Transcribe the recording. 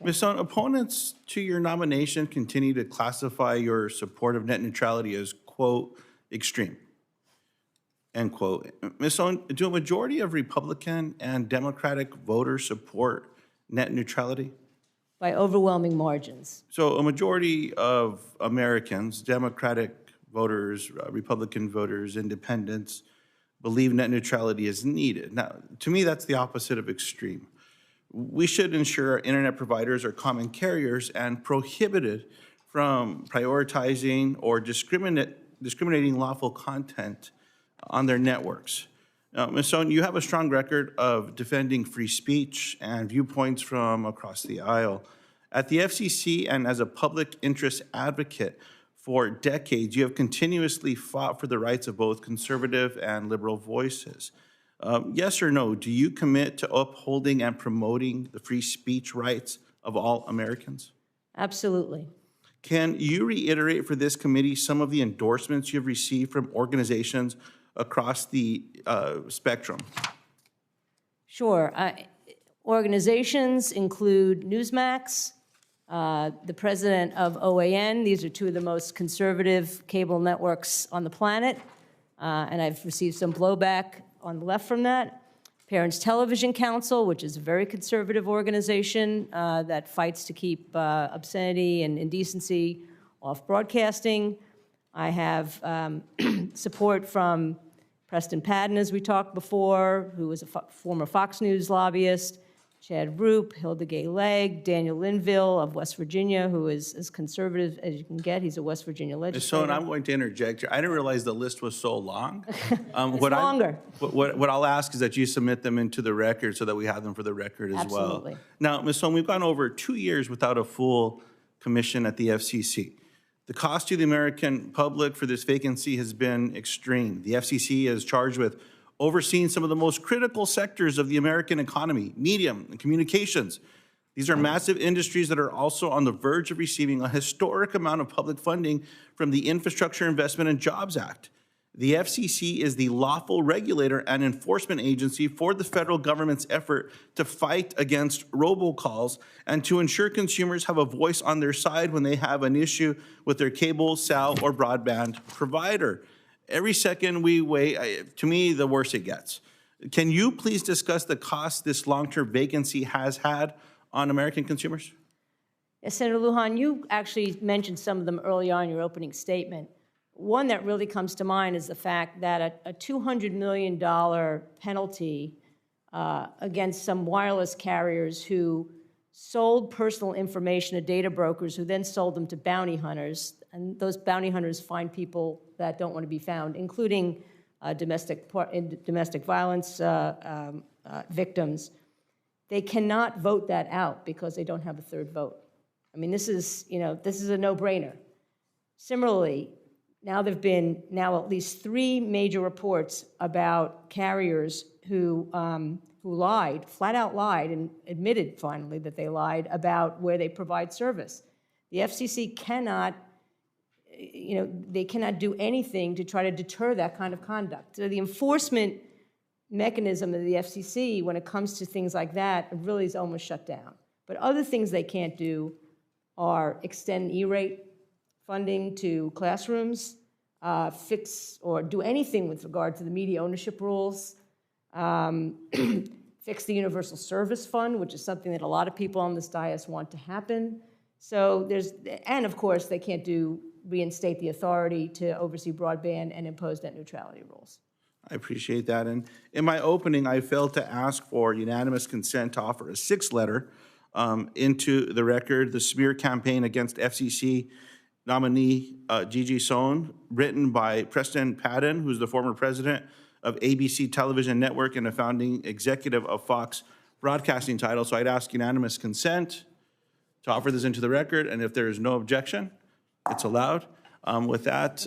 Ms. Sohn, opponents to your nomination continue to classify your support of net neutrality as, quote, extreme, end quote. Ms. Sohn, do a majority of Republican and Democratic voters support net neutrality? By overwhelming margins. So a majority of Americans, Democratic voters, Republican voters, independents, believe net neutrality is needed. Now, to me, that's the opposite of extreme. We should ensure our internet providers are common carriers and prohibited from prioritizing or discriminating lawful content on their networks. Now, Ms. Sohn, you have a strong record of defending free speech and viewpoints from across the aisle. At the FCC and as a public interest advocate for decades, you have continuously fought for the rights of both conservative and liberal voices. Yes or no, do you commit to upholding and promoting the free speech rights of all Americans? Absolutely. Can you reiterate for this committee some of the endorsements you've received from organizations across the spectrum? Sure. Organizations include Newsmax, the president of OAN. These are two of the most conservative cable networks on the planet, and I've received some blowback on the left from that. Parents Television Council, which is a very conservative organization that fights to keep obscenity and indecency off broadcasting. I have support from Preston Padden, as we talked before, who was a former Fox News lobbyist, Chad Roop, Hilda Gay Legg, Daniel Linville of West Virginia, who is as conservative as you can get. He's a West Virginia legislator. So, and I'm going to interject here. I didn't realize the list was so long. It's longer. What I'll ask is that you submit them into the record so that we have them for the record as Absolutely. well. Now, Ms. Sohn, we've gone over 2 years without a full commission at the FCC. The cost to the American public for this vacancy has been extreme. The FCC is charged with overseeing some of the most critical sectors of the American economy, media and communications. These are massive industries that are also on the verge of receiving a historic amount of public funding from the Infrastructure Investment and Jobs Act. The FCC is the lawful regulator and enforcement agency for the federal government's effort to fight against robocalls and to ensure consumers have a voice on their side when they have an issue with their cable, cell, or broadband provider. Every second we wait, to me, the worse it gets. Can you please discuss the cost this long-term vacancy has had on American consumers? Yes, Senator Luján, you actually mentioned some of them early on in your opening statement. One that really comes to mind is the fact that a $200 million penalty against some wireless carriers who sold personal information to data brokers who then sold them to bounty hunters. And those bounty hunters find people that don't want to be found, including domestic violence victims. They cannot vote that out because they don't have a third vote. I mean, this is a no-brainer. Similarly, now there have been at least 3 major reports about carriers who lied, flat out lied, and admitted finally that they lied about where they provide service. The FCC cannot, they cannot do anything to try to deter that kind of conduct. So the enforcement mechanism of the FCC, when it comes to things like that, really is almost shut down. But other things they can't do are extend E-rate funding to classrooms, fix or do anything with regard to the media ownership rules, fix the Universal Service Fund, which is something that a lot of people on this dais want to happen. So and of course, they can't reinstate the authority to oversee broadband and impose net neutrality rules. I appreciate that. And in my opening, I failed to ask for unanimous consent to offer a 6th letter into the record, the smear campaign against FCC nominee Gigi Sohn, written by Preston Padden, who's the former president of ABC Television Network and a founding executive of Fox Broadcasting Title. So I'd ask unanimous consent to offer this into the record, and if there is no objection, it's allowed. With that,